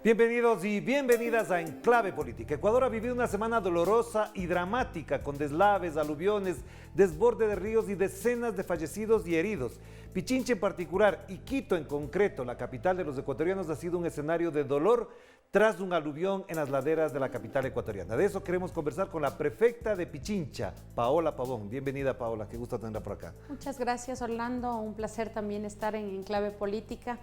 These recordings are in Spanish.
Bienvenidos y bienvenidas a Enclave Política. Ecuador ha vivido una semana dolorosa y dramática con deslaves, aluviones, desborde de ríos y decenas de fallecidos y heridos. Pichincha en particular y Quito en concreto, la capital de los ecuatorianos, ha sido un escenario de dolor tras un aluvión en las laderas de la capital ecuatoriana. De eso queremos conversar con la prefecta de Pichincha, Paola Pavón. Bienvenida, Paola, qué gusto tenerla por acá. Muchas gracias, Orlando. Un placer también estar en Enclave Política.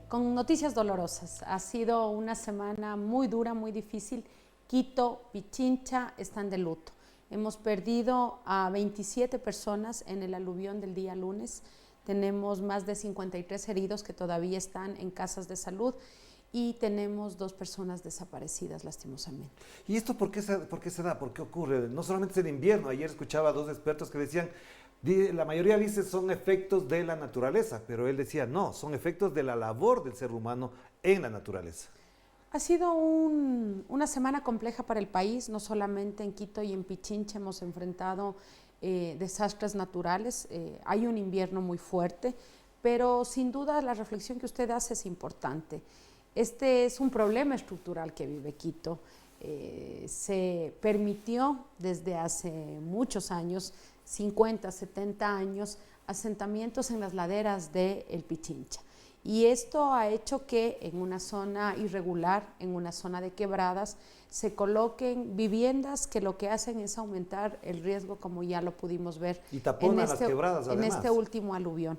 Con noticias dolorosas. Ha sido una semana muy dura, muy difícil. Quito, Pichincha están de luto. Hemos perdido a 27 personas en el aluvión del día lunes. Tenemos más de 53 heridos que todavía están en casas de salud y tenemos 2 personas desaparecidas, lastimosamente. ¿Y esto por qué se da? ¿Por qué ocurre? No solamente es el invierno. Ayer escuchaba a 2 expertos que decían, la mayoría dice son efectos de la naturaleza, pero él decía no, son efectos de la labor del ser humano en la naturaleza. Ha sido una semana compleja para el país, no solamente en Quito y en Pichincha hemos enfrentado desastres naturales, hay un invierno muy fuerte, pero sin duda la reflexión que usted hace es importante. Este es un problema estructural que vive Quito. Se permitió desde hace muchos años, 50, 70 años, asentamientos en las laderas del Pichincha. Y esto ha hecho que en una zona irregular, en una zona de quebradas, se coloquen viviendas que lo que hacen es aumentar el riesgo, como ya lo pudimos ver y taponan las quebradas, además. En este último aluvión.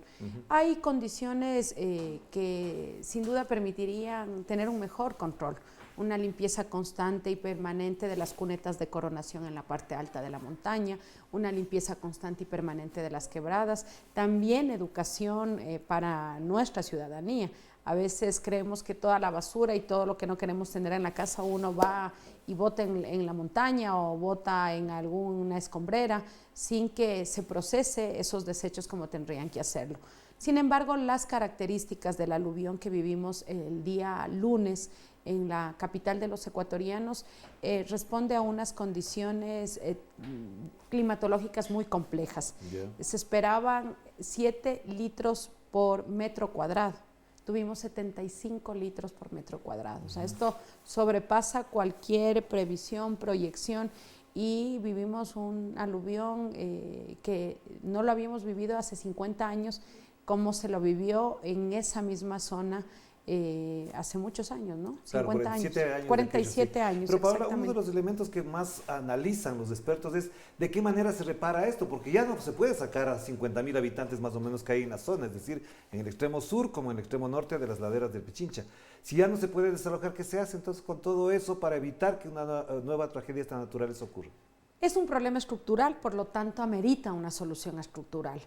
Hay condiciones que sin duda permitirían tener un mejor control, una limpieza constante y permanente de las cunetas de coronación en la parte alta de la montaña, una limpieza constante y permanente de las quebradas, también educación para nuestra ciudadanía. A veces creemos que toda la basura y todo lo que no queremos tener en la casa uno va y bota en la montaña o bota en alguna escombrera sin que se procese esos desechos como tendrían que hacerlo. Sin embargo, las características del aluvión que vivimos el día lunes en la capital de los ecuatorianos responde a unas condiciones climatológicas muy complejas. Se esperaban 7 litros por metro cuadrado. Tuvimos 75 litros por metro cuadrado. O sea, esto sobrepasa cualquier previsión, proyección, y vivimos un aluvión que no lo habíamos vivido hace 50 años, como se lo vivió en esa misma zona hace muchos años, ¿no? Claro, 50 años. 47 años. Pero Paola, uno de los elementos que más analizan los expertos es de qué manera se repara esto, porque ya no se puede sacar a 50.000 habitantes más o menos que hay en la zona, es decir, en el extremo sur como en el extremo norte de las laderas del Pichincha. Si ya no se puede desalojar, ¿qué se hace entonces con todo eso para evitar que una nueva tragedia de esta naturaleza ocurra? Es un problema estructural, por lo tanto amerita una solución estructural.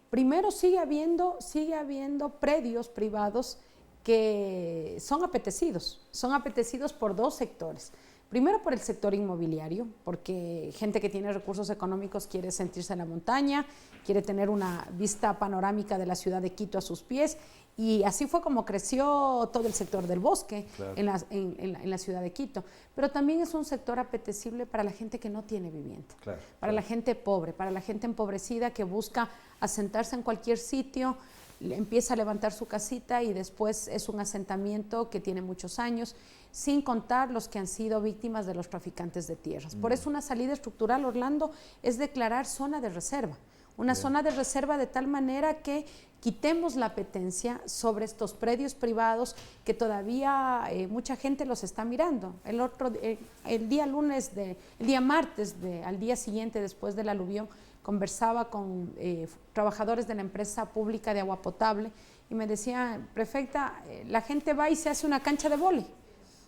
Primero sigue habiendo predios privados que son apetecidos por 2 sectores. Primero por el sector inmobiliario, porque gente que tiene recursos económicos quiere sentirse en la montaña, quiere tener una vista panorámica de la ciudad de Quito a sus pies, y así fue como creció todo el sector del bosque, claro, en la ciudad de Quito. Pero también es un sector apetecible para la gente que no tiene vivienda, claro, para la gente pobre, para la gente empobrecida que busca asentarse en cualquier sitio, empieza a levantar su casita y después es un asentamiento que tiene muchos años, sin contar los que han sido víctimas de los traficantes de tierras. Por eso una salida estructural, Orlando, es declarar zona de reserva. Una zona de reserva de tal manera que quitemos la apetencia sobre estos predios privados que todavía mucha gente los está mirando. El día martes, al día siguiente después del aluvión, conversaba con trabajadores de la empresa pública de agua potable y me decía, prefecta, la gente va y se hace una cancha de vóley,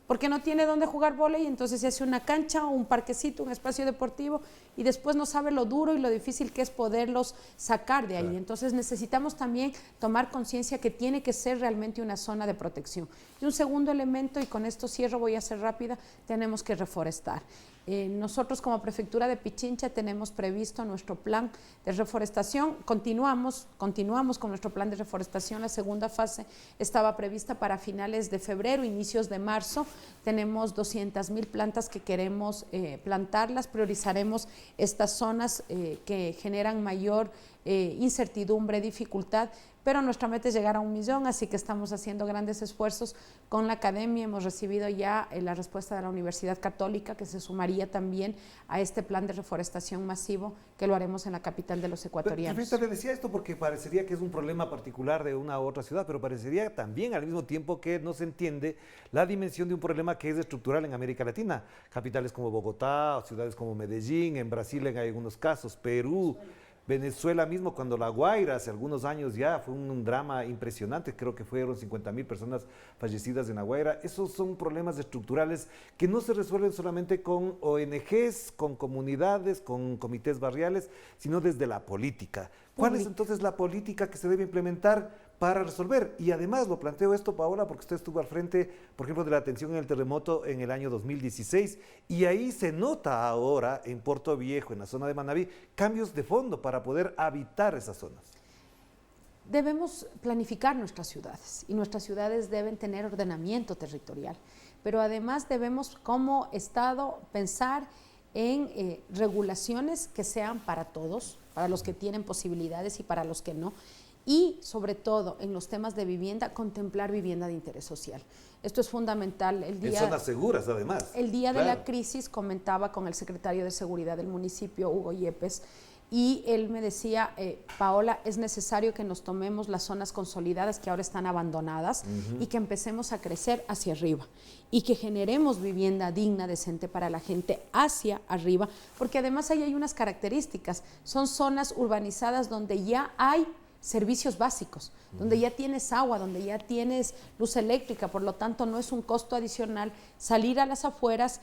porque no tiene dónde jugar vóley, entonces se hace una cancha, un parquecito, un espacio deportivo, y después no sabe lo duro y lo difícil que es poderlos sacar de ahí. Claro. Entonces necesitamos también tomar conciencia que tiene que ser realmente una zona de protección. Y un segundo elemento, y con esto cierro, voy a ser rápida, tenemos que reforestar. Nosotros como Prefectura de Pichincha tenemos previsto nuestro plan de reforestación, continuamos con nuestro plan de reforestación, la segunda fase estaba prevista para finales de febrero, inicios de marzo, tenemos 200.000 plantas que queremos plantarlas, priorizaremos estas zonas que generan mayor incertidumbre, dificultad, pero nuestra meta es llegar a 1 millón, así que estamos haciendo grandes esfuerzos con la academia. Hemos recibido ya la respuesta de la Universidad Católica, que se sumaría también a este plan de reforestación masivo, que lo haremos en la capital de los ecuatorianos. Perfecto, le decía esto porque parecería que es un problema particular de una u otra ciudad, pero parecería también al mismo tiempo que no se entiende la dimensión de un problema que es estructural en América Latina. Capitales como Bogotá, ciudades como Medellín, en Brasil en algunos casos, Perú, Venezuela mismo, cuando La Guaira hace algunos años ya fue un drama impresionante, creo que fueron 50.000 personas fallecidas en La Guaira. Esos son problemas estructurales que no se resuelven solamente con ONGs, con comunidades, con comités barriales, sino desde la política. ¿Cuál es entonces la política que se debe implementar para resolver? Y además lo planteo esto, Paola, porque usted estuvo al frente, por ejemplo, de la atención en el terremoto en el año 2016, y ahí se nota ahora en Puerto Viejo, en la zona de Manabí, cambios de fondo para poder habitar esas zonas. Debemos planificar nuestras ciudades y nuestras ciudades deben tener ordenamiento territorial, pero además debemos como Estado pensar en regulaciones que sean para todos, para los que tienen posibilidades y para los que no, y sobre todo en los temas de vivienda, contemplar vivienda de interés social. Esto es fundamental. En zonas seguras, además. El día de la crisis comentaba con el secretario de Seguridad del municipio, Hugo Yepes, y él me decía, Paola, es necesario que nos tomemos las zonas consolidadas que ahora están abandonadas y que empecemos a crecer hacia arriba y que generemos vivienda digna, decente para la gente hacia arriba, porque además ahí hay unas características, son zonas urbanizadas donde ya hay servicios básicos, donde ya tienes agua, donde ya tienes luz eléctrica, por lo tanto no es un costo adicional salir a las afueras,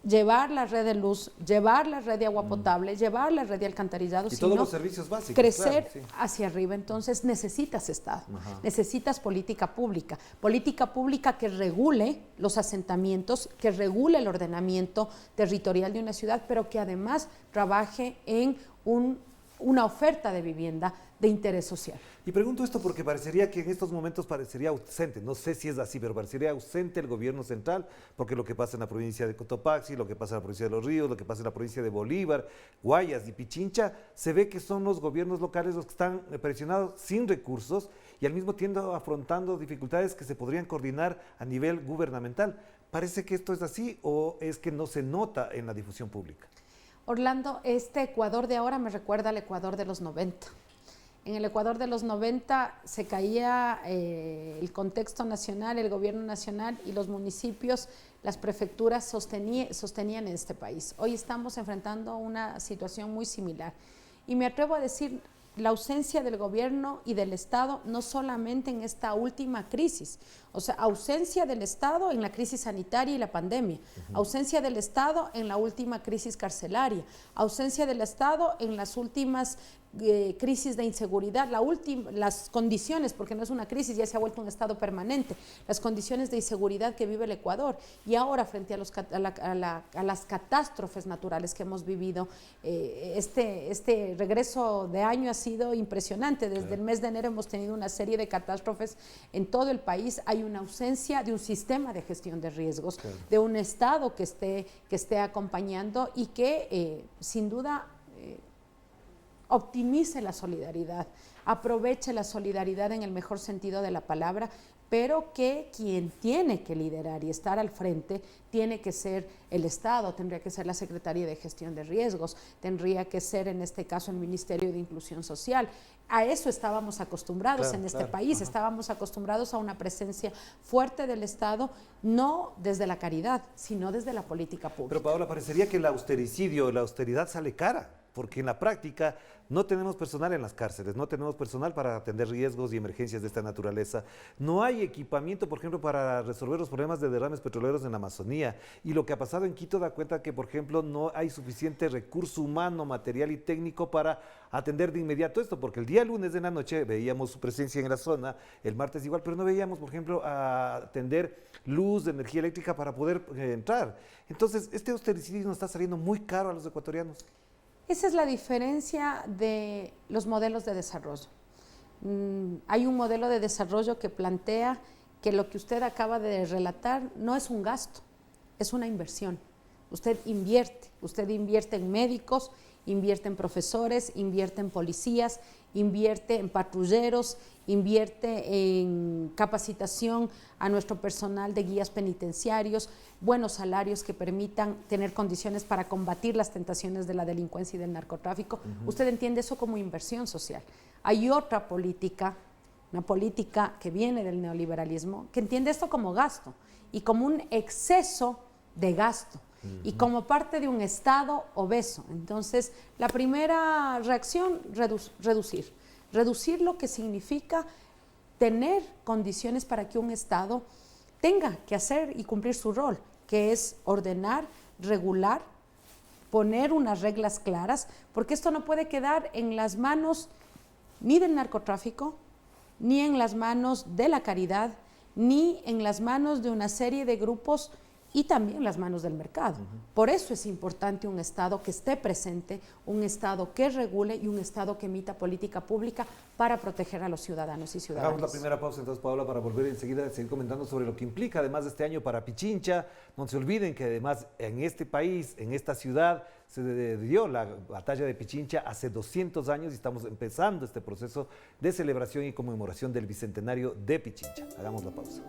llevar la red de luz, llevar la red de agua potable, llevar la red de alcantarillado, y todos los servicios básicos, crecer hacia arriba. Entonces necesitas Estado, necesitas política pública que regule los asentamientos, que regule el ordenamiento territorial de una ciudad, pero que además trabaje en una oferta de vivienda de interés social. Y pregunto esto porque parecería que en estos momentos parecería ausente, no sé si es así, pero parecería ausente el gobierno central, porque lo que pasa en la provincia de Cotopaxi, lo que pasa en la provincia de Los Ríos, lo que pasa en la provincia de Bolívar, Guayas y Pichincha, se ve que son los gobiernos locales los que están presionados sin recursos y al mismo tiempo afrontando dificultades que se podrían coordinar a nivel gubernamental. ¿Parece que esto es así o es que no se nota en la difusión pública? Orlando, este Ecuador de ahora me recuerda al Ecuador de los 90. En el Ecuador de los 90 se caía el contexto nacional, el gobierno nacional y los municipios, las prefecturas sostenían este país. Hoy estamos enfrentando una situación muy similar. Y me atrevo a decir, la ausencia del gobierno y del Estado no solamente en esta última crisis, o sea, ausencia del Estado en la crisis sanitaria y la pandemia, ausencia del Estado en la última crisis carcelaria, ausencia del Estado en las últimas crisis de inseguridad, las condiciones, porque no es una crisis, ya se ha vuelto un estado permanente, las condiciones de inseguridad que vive el Ecuador, y ahora frente a las catástrofes naturales que hemos vivido, este regreso de año ha sido impresionante. Desde el mes de enero hemos tenido una serie de catástrofes en todo el país. Hay una ausencia de un sistema de gestión de riesgos, de un Estado que esté acompañando y que sin duda optimice la solidaridad, aproveche la solidaridad en el mejor sentido de la palabra, pero que quien tiene que liderar y estar al frente tiene que ser el Estado, tendría que ser la Secretaría de Gestión de Riesgos, tendría que ser en este caso el Ministerio de Inclusión Social. A eso estábamos acostumbrados en este país, estábamos acostumbrados a una presencia fuerte del Estado, no desde la caridad, sino desde la política pública. Pero Paola, parecería que el austericidio, la austeridad sale cara, porque en la práctica no tenemos personal en las cárceles, no tenemos personal para atender riesgos y emergencias de esta naturaleza, no hay equipamiento, por ejemplo, para resolver los problemas de derrames petroleros en la Amazonía, y lo que ha pasado en Quito da cuenta que, por ejemplo, no hay suficiente recurso humano, material y técnico para atender de inmediato esto, porque el día lunes de la noche veíamos su presencia en la zona, el martes igual, pero no veíamos, por ejemplo, a atender luz, energía eléctrica para poder entrar. Entonces, este austericidio nos está saliendo muy caro a los ecuatorianos. Esa es la diferencia de los modelos de desarrollo. Hay un modelo de desarrollo que plantea que lo que usted acaba de relatar no es un gasto, es una inversión. Usted invierte en médicos, invierte en profesores, invierte en policías, invierte en patrulleros, invierte en capacitación a nuestro personal de guías penitenciarios, buenos salarios que permitan tener condiciones para combatir las tentaciones de la delincuencia y del narcotráfico. Usted entiende eso como inversión social. Hay otra política, una política que viene del neoliberalismo, que entiende esto como gasto y como un exceso de gasto y como parte de un Estado obeso. Entonces, la primera reacción, reducir lo que significa tener condiciones para que un Estado tenga que hacer y cumplir su rol, que es ordenar, regular, poner unas reglas claras, porque esto no puede quedar en las manos ni del narcotráfico, ni en las manos de la caridad, ni en las manos de una serie de grupos y también las manos del mercado. Por eso es importante un Estado que esté presente, un Estado que regule y un Estado que emita política pública para proteger a los ciudadanos y ciudadanas. Hagamos la primera pausa entonces, Paola, para volver enseguida a seguir comentando sobre lo que implica además de este año para Pichincha. No se olviden que además en este país, en esta ciudad, se dio la batalla de Pichincha hace 200 años y estamos empezando este proceso de celebración y conmemoración del bicentenario de Pichincha. Hagamos la pausa.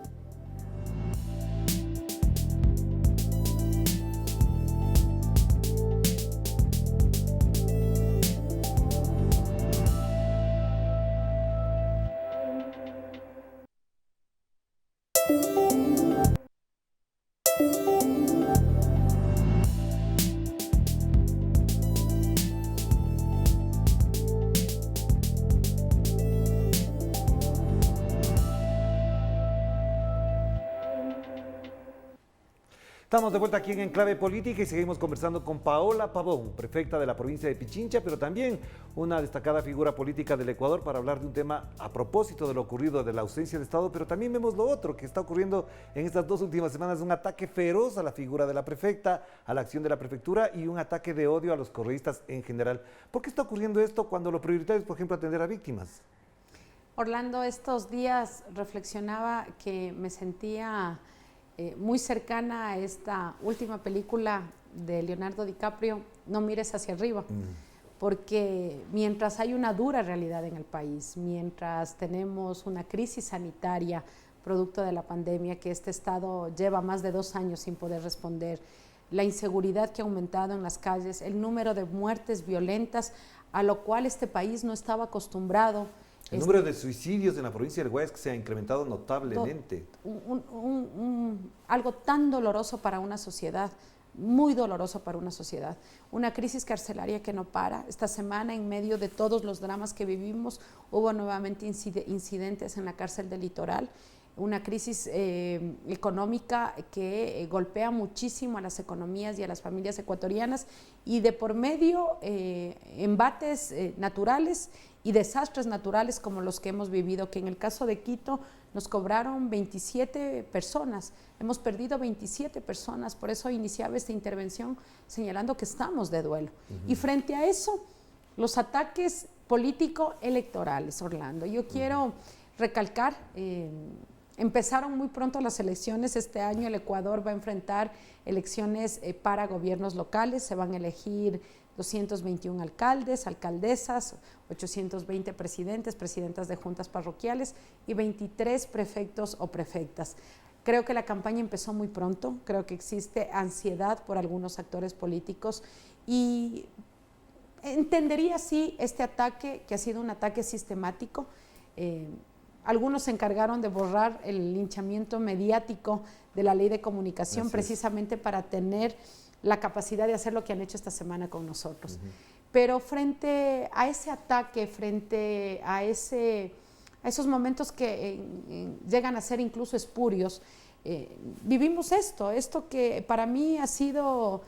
Estamos de vuelta aquí en Enclave Política y seguimos conversando con Paola Pavón, prefecta de la provincia de Pichincha, pero también una destacada figura política del Ecuador, para hablar de un tema a propósito de lo ocurrido, de la ausencia de Estado, pero también vemos lo otro que está ocurriendo en estas 2 últimas semanas, un ataque feroz a la figura de la prefecta, a la acción de la prefectura y un ataque de odio a los correístas en general. ¿Por qué está ocurriendo esto cuando lo prioritario es, por ejemplo, atender a víctimas? Orlando, estos días reflexionaba que me sentía muy cercana a esta última película de Leonardo DiCaprio, No mires hacia arriba, porque mientras hay una dura realidad en el país, mientras tenemos una crisis sanitaria producto de la pandemia, que este Estado lleva más de 2 años sin poder responder, la inseguridad que ha aumentado en las calles, el número de muertes violentas, a lo cual este país no estaba acostumbrado. El número de suicidios en la provincia del Guayas que se ha incrementado notablemente. Algo tan doloroso para una sociedad, muy doloroso para una sociedad. Una crisis carcelaria que no para. Esta semana, en medio de todos los dramas que vivimos, hubo nuevamente incidentes en la cárcel del Litoral. Una crisis económica que golpea muchísimo a las economías y a las familias ecuatorianas, y de por medio embates naturales y desastres naturales como los que hemos vivido, que en el caso de Quito nos cobraron 27 personas, hemos perdido 27 personas, por eso iniciaba esta intervención señalando que estamos de duelo. Y frente a eso, los ataques político-electorales, Orlando. Yo quiero recalcar, empezaron muy pronto las elecciones. Este año el Ecuador va a enfrentar elecciones para gobiernos locales. Se van a elegir 221 alcaldes, alcaldesas, 820 presidentes, presidentas de juntas parroquiales y 23 prefectos o prefectas. Creo que la campaña empezó muy pronto, creo que existe ansiedad por algunos actores políticos y entendería así este ataque, que ha sido un ataque sistemático. Algunos se encargaron de borrar el linchamiento mediático de la ley de comunicación precisamente para tener la capacidad de hacer lo que han hecho esta semana con nosotros. Pero frente a ese ataque, frente a esos momentos que llegan a ser incluso espurios, vivimos esto que para mí ha sido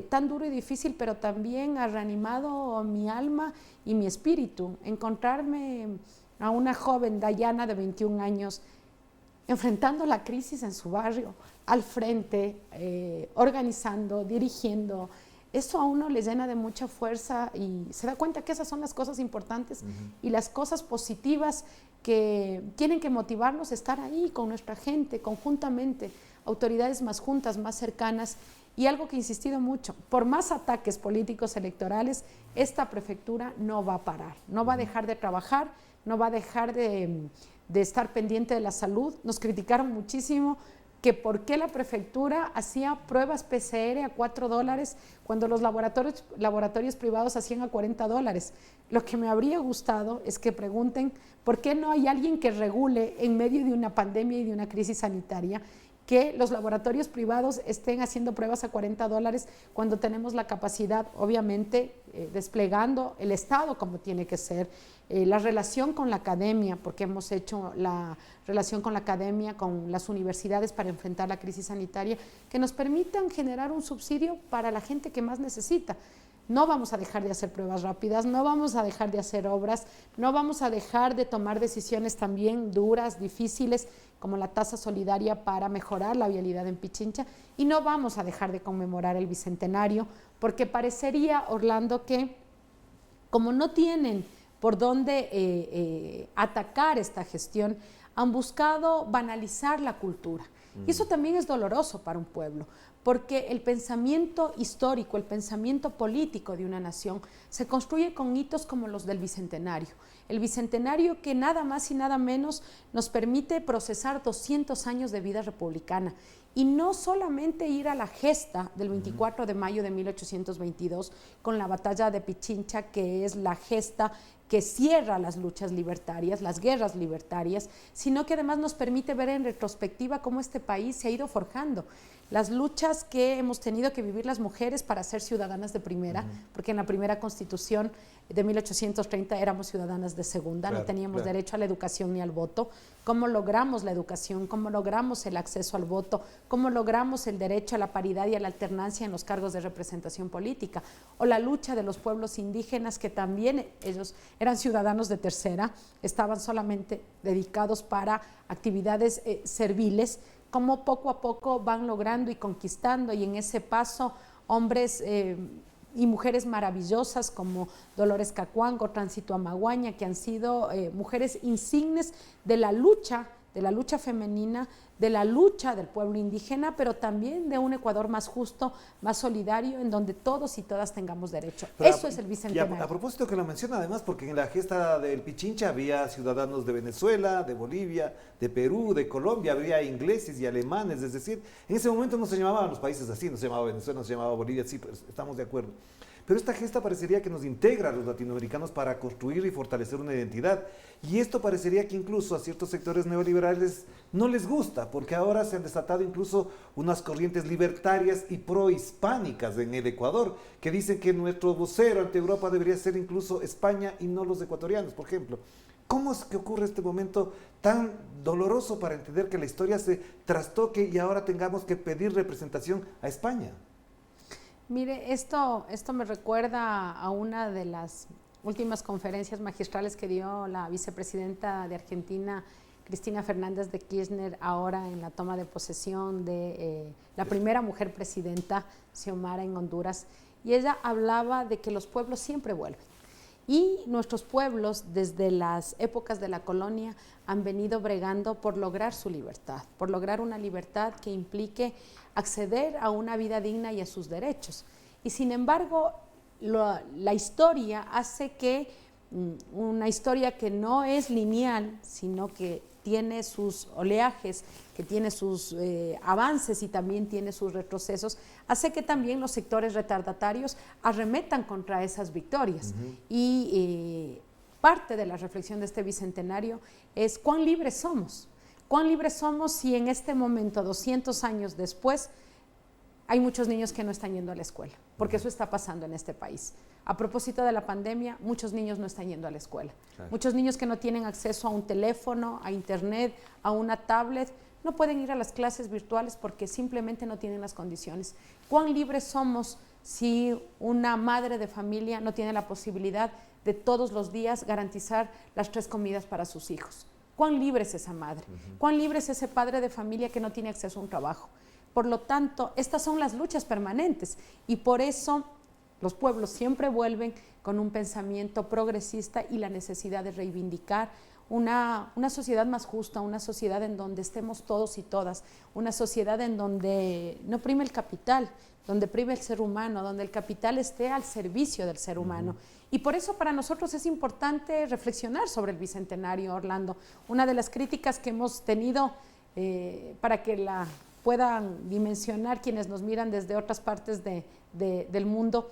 tan duro y difícil, pero también ha reanimado mi alma y mi espíritu. Encontrarme a una joven, Dayana, de 21 años, enfrentando la crisis en su barrio, al frente, organizando, dirigiendo. Eso a uno le llena de mucha fuerza y se da cuenta que esas son las cosas importantes y las cosas positivas que tienen que motivarnos a estar ahí con nuestra gente, conjuntamente, autoridades más juntas, más cercanas, Y algo que he insistido mucho, por más ataques políticos electorales, esta prefectura no va a parar, no va a dejar de trabajar, no va a dejar de estar pendiente de la salud. Nos criticaron muchísimo que por qué la prefectura hacía pruebas PCR a $4 cuando los laboratorios privados hacían a $40. Lo que me habría gustado es que pregunten por qué no hay alguien que regule en medio de una pandemia y de una crisis sanitaria que los laboratorios privados estén haciendo pruebas a $40 cuando tenemos la capacidad, obviamente, desplegando el Estado como tiene que ser, la relación con la academia, porque hemos hecho la relación con la academia, con las universidades para enfrentar la crisis sanitaria, que nos permitan generar un subsidio para la gente que más necesita. No vamos a dejar de hacer pruebas rápidas, no vamos a dejar de hacer obras, no vamos a dejar de tomar decisiones también duras, difíciles, como la tasa solidaria para mejorar la vialidad en Pichincha, y no vamos a dejar de conmemorar el Bicentenario, porque parecería, Orlando, que como no tienen por dónde atacar esta gestión, han buscado banalizar la cultura. Y eso también es doloroso para un pueblo, porque el pensamiento histórico, el pensamiento político de una nación se construye con hitos como los del Bicentenario. El Bicentenario que nada más y nada menos nos permite procesar 200 años de vida republicana y no solamente ir a la gesta del 24 de mayo de 1822 con la batalla de Pichincha, que es la gesta que cierra las luchas libertarias, las guerras libertarias, sino que además nos permite ver en retrospectiva cómo este país se ha ido forjando. Las luchas que hemos tenido que vivir las mujeres para ser ciudadanas de primera, porque en la primera Constitución de 1830 éramos ciudadanas de segunda, claro, no teníamos derecho a la educación ni al voto. ¿Cómo logramos la educación? ¿Cómo logramos el acceso al voto? ¿Cómo logramos el derecho a la paridad y a la alternancia en los cargos de representación política? O la lucha de los pueblos indígenas, que también ellos eran ciudadanos de tercera, estaban solamente dedicados para actividades serviles, cómo poco a poco van logrando y conquistando, y en ese paso hombres y mujeres maravillosas como Dolores Cacuango, Tránsito Amaguaña, que han sido mujeres insignes de la lucha femenina, de la lucha del pueblo indígena, pero también de un Ecuador más justo, más solidario, en donde todos y todas tengamos derecho. Pero eso es el Bicentenario. A propósito que lo menciona además, porque en la gesta del Pichincha había ciudadanos de Venezuela, de Bolivia, de Perú, de Colombia, había ingleses y alemanes, es decir, en ese momento no se llamaban los países así, no se llamaba Venezuela, no se llamaba Bolivia, sí, pues estamos de acuerdo. Pero esta gesta parecería que nos integra a los latinoamericanos para construir y fortalecer una identidad. Y esto parecería que incluso a ciertos sectores neoliberales no les gusta, porque ahora se han desatado incluso unas corrientes libertarias y prohispánicas en el Ecuador, que dicen que nuestro vocero ante Europa debería ser incluso España y no los ecuatorianos, por ejemplo. ¿Cómo es que ocurre este momento tan doloroso para entender que la historia se trastoque y ahora tengamos que pedir representación a España? Mire, esto me recuerda a una de las últimas conferencias magistrales que dio la vicepresidenta de Argentina, Cristina Fernández de Kirchner, ahora en la toma de posesión de la primera mujer presidenta, Xiomara, en Honduras, y ella hablaba de que los pueblos siempre vuelven. Y nuestros pueblos, desde las épocas de la colonia, han venido bregando por lograr su libertad, por lograr una libertad que implique acceder a una vida digna y a sus derechos. Y sin embargo, la historia hace que una historia que no es lineal, sino que tiene sus oleajes, que tiene sus avances y también tiene sus retrocesos, hace que también los sectores retardatarios arremetan contra esas victorias. Y parte de la reflexión de este Bicentenario es cuán libres somos. ¿Cuán libres somos si en este momento, 200 años después, hay muchos niños que no están yendo a la escuela? Porque eso está pasando en este país. A propósito de la pandemia, muchos niños no están yendo a la escuela. Claro. Muchos niños que no tienen acceso a un teléfono, a internet, a una tablet, no pueden ir a las clases virtuales porque simplemente no tienen las condiciones. ¿Cuán libres somos si una madre de familia no tiene la posibilidad de todos los días garantizar las 3 comidas para sus hijos? ¿Cuán libre es esa madre? ¿Cuán libre es ese padre de familia que no tiene acceso a un trabajo? Por lo tanto, estas son las luchas permanentes y por eso Los pueblos siempre vuelven con un pensamiento progresista y la necesidad de reivindicar una sociedad más justa, una sociedad en donde estemos todos y todas, una sociedad en donde no prime el capital, donde prime el ser humano, donde el capital esté al servicio del ser humano. Y por eso para nosotros es importante reflexionar sobre el Bicentenario, Orlando. Una de las críticas que hemos tenido para que la puedan dimensionar quienes nos miran desde otras partes del mundo,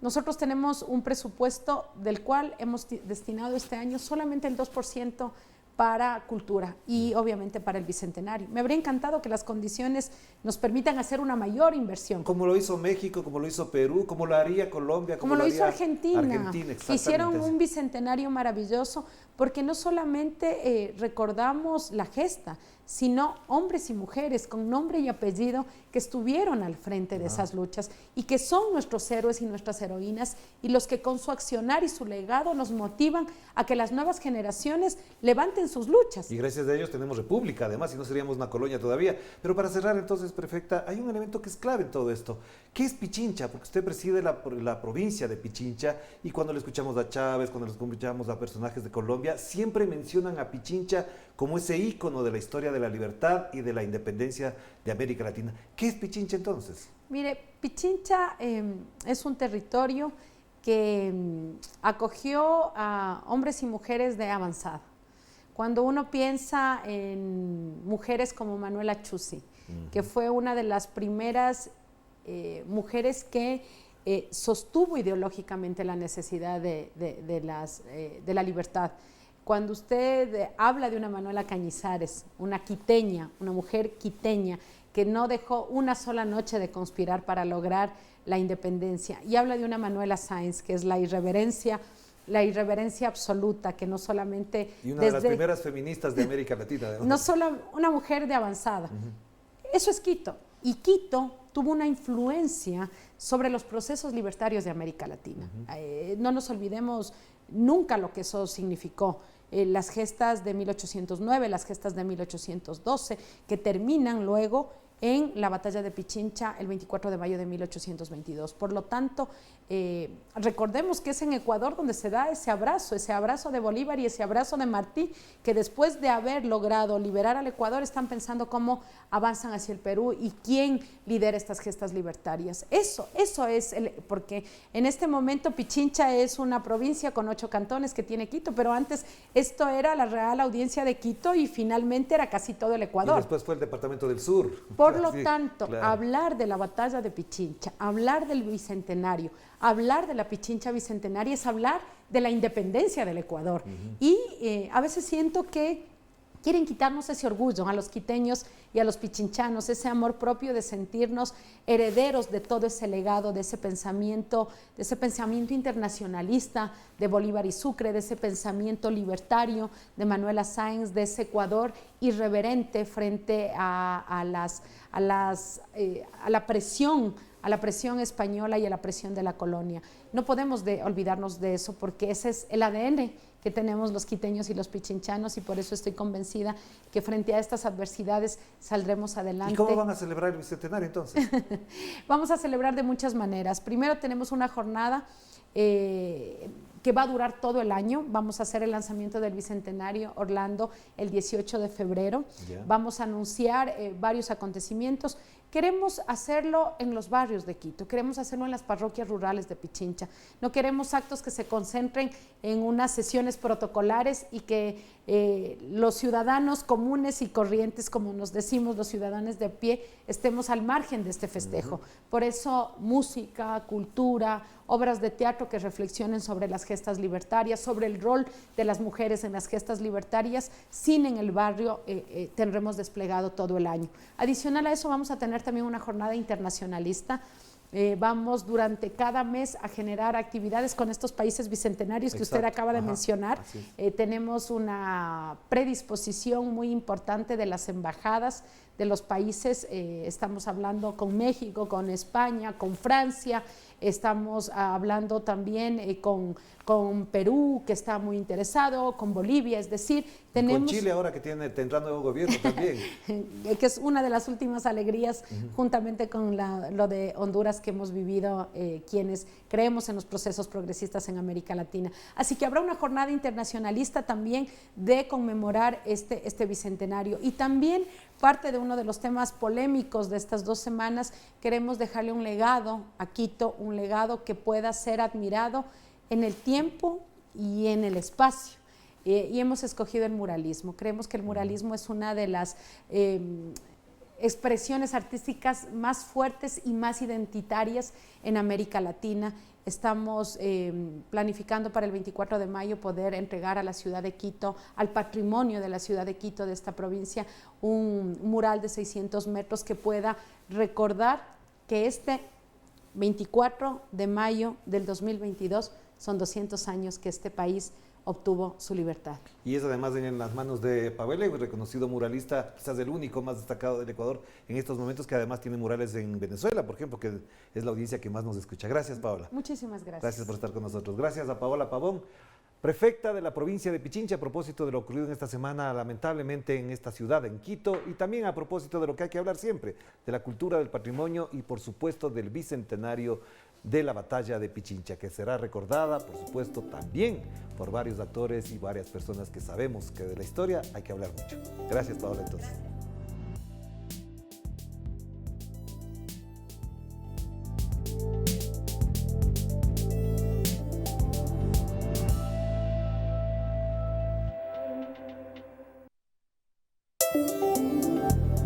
nosotros tenemos un presupuesto del cual hemos destinado este año solamente el 2% para cultura y obviamente para el Bicentenario. Me habría encantado que las condiciones nos permitan hacer una mayor inversión. Como lo hizo México, como lo hizo Perú, como lo haría Colombia, como lo hizo Argentina. Hicieron un Bicentenario maravilloso porque no solamente recordamos la gesta, sino hombres y mujeres con nombre y apellido que estuvieron al frente de esas luchas y que son nuestros héroes y nuestras heroínas y los que con su accionar y su legado nos motivan a que las nuevas generaciones levanten sus luchas. Y gracias a ellos tenemos república, además, si no seríamos una colonia todavía. Pero para cerrar entonces, prefecta, hay un elemento que es clave en todo esto. ¿Qué es Pichincha? Porque usted preside la provincia de Pichincha y cuando le escuchamos a Chávez, cuando le escuchamos a personajes de Colombia, siempre mencionan a Pichincha como ese ícono de la historia de la libertad y de la independencia de América Latina. ¿Qué es Pichincha entonces? Mire, Pichincha es un territorio que acogió a hombres y mujeres de avanzada. Cuando uno piensa en mujeres como Manuela Chussi, que fue una de las primeras mujeres que sostuvo ideológicamente la necesidad de la libertad. Cuando usted habla de una Manuela Cañizares, una quiteña, una mujer quiteña, que no dejó una sola noche de conspirar para lograr la independencia, y habla de una Manuela Sáenz, que es la irreverencia absoluta, que no solamente... Y una de las primeras feministas de América Latina. Además. No solo una mujer de avanzada. Eso es Quito. Y Quito tuvo una influencia sobre los procesos libertarios de América Latina. No nos olvidemos nunca lo que eso significó. Las gestas de 1809, las gestas de 1812, que terminan luego en la batalla de Pichincha el 24 de mayo de 1822. Por lo tanto, recordemos que es en Ecuador donde se da ese abrazo de Bolívar y ese abrazo de Martí, que después de haber logrado liberar al Ecuador están pensando cómo avanzan hacia el Perú y quién lidera estas gestas libertarias. Eso es, porque en este momento Pichincha es una provincia con 8 cantones que tiene Quito, pero antes esto era la Real Audiencia de Quito y finalmente era casi todo el Ecuador. Y después fue el Departamento del Sur. Por lo tanto, claro, hablar de la batalla de Pichincha, hablar del Bicentenario, hablar de la Pichincha Bicentenaria es hablar de la independencia del Ecuador. Y a veces siento que quieren quitarnos ese orgullo a los quiteños y a los pichinchanos, ese amor propio de sentirnos herederos de todo ese legado, de ese pensamiento internacionalista de Bolívar y Sucre, de ese pensamiento libertario de Manuela Sáenz, de ese Ecuador irreverente frente a la presión española y a la presión de la colonia. No podemos olvidarnos de eso porque ese es el ADN que tenemos los quiteños y los pichinchanos y por eso estoy convencida que frente a estas adversidades saldremos adelante. ¿Y cómo van a celebrar el Bicentenario entonces? Vamos a celebrar de muchas maneras. Primero tenemos una jornada que va a durar todo el año. Vamos a hacer el lanzamiento del Bicentenario Orlando el 18 de febrero. Vamos a anunciar varios acontecimientos. Queremos hacerlo en los barrios de Quito, queremos hacerlo en las parroquias rurales de Pichincha. No queremos actos que se concentren en unas sesiones protocolares y que los ciudadanos comunes y corrientes, como nos decimos, los ciudadanos de a pie, estemos al margen de este festejo. Por eso, música, cultura, obras de teatro que reflexionen sobre las gestas libertarias, sobre el rol de las mujeres en las gestas libertarias, cine en el barrio, tendremos desplegado todo el año. Adicional a eso, vamos a tener también una jornada internacionalista. Vamos durante cada mes a generar actividades con estos países bicentenarios que usted acaba de mencionar. Tenemos una predisposición muy importante de las embajadas de los países, estamos hablando con México, con España, con Francia, estamos hablando también con Perú, que está muy interesado, con Bolivia, es decir, tenemos... Con Chile ahora que tendrá nuevo gobierno también. que es una de las últimas alegrías, juntamente con lo de Honduras que hemos vivido quienes creemos en los procesos progresistas en América Latina. Así que habrá una jornada internacionalista también de conmemorar este bicentenario. Y también parte de uno de los temas polémicos de estas 2 semanas, queremos dejarle un legado a Quito, un legado que pueda ser admirado en el tiempo y en el espacio. Y hemos escogido el muralismo. Creemos que el muralismo es una de las expresiones artísticas más fuertes y más identitarias en América Latina. Estamos planificando para el 24 de mayo poder entregar a la ciudad de Quito, al patrimonio de la ciudad de Quito, de esta provincia, un mural de 600 metros que pueda recordar que este 24 de mayo del 2022 son 200 años que este país obtuvo su libertad. Y es además en las manos de Pavel Leeuw, reconocido muralista, quizás el único más destacado del Ecuador en estos momentos, que además tiene murales en Venezuela, por ejemplo, que es la audiencia que más nos escucha. Gracias, Paola. Muchísimas gracias. Gracias por estar con nosotros. Gracias a Paola Pavón, prefecta de la provincia de Pichincha, a propósito de lo ocurrido en esta semana, lamentablemente, en esta ciudad, en Quito, y también a propósito de lo que hay que hablar siempre, de la cultura, del patrimonio y, por supuesto, del bicentenario de la batalla de Pichincha, que será recordada, por supuesto, también por varios actores y varias personas que sabemos que de la historia hay que hablar mucho. Gracias, Paola, entonces.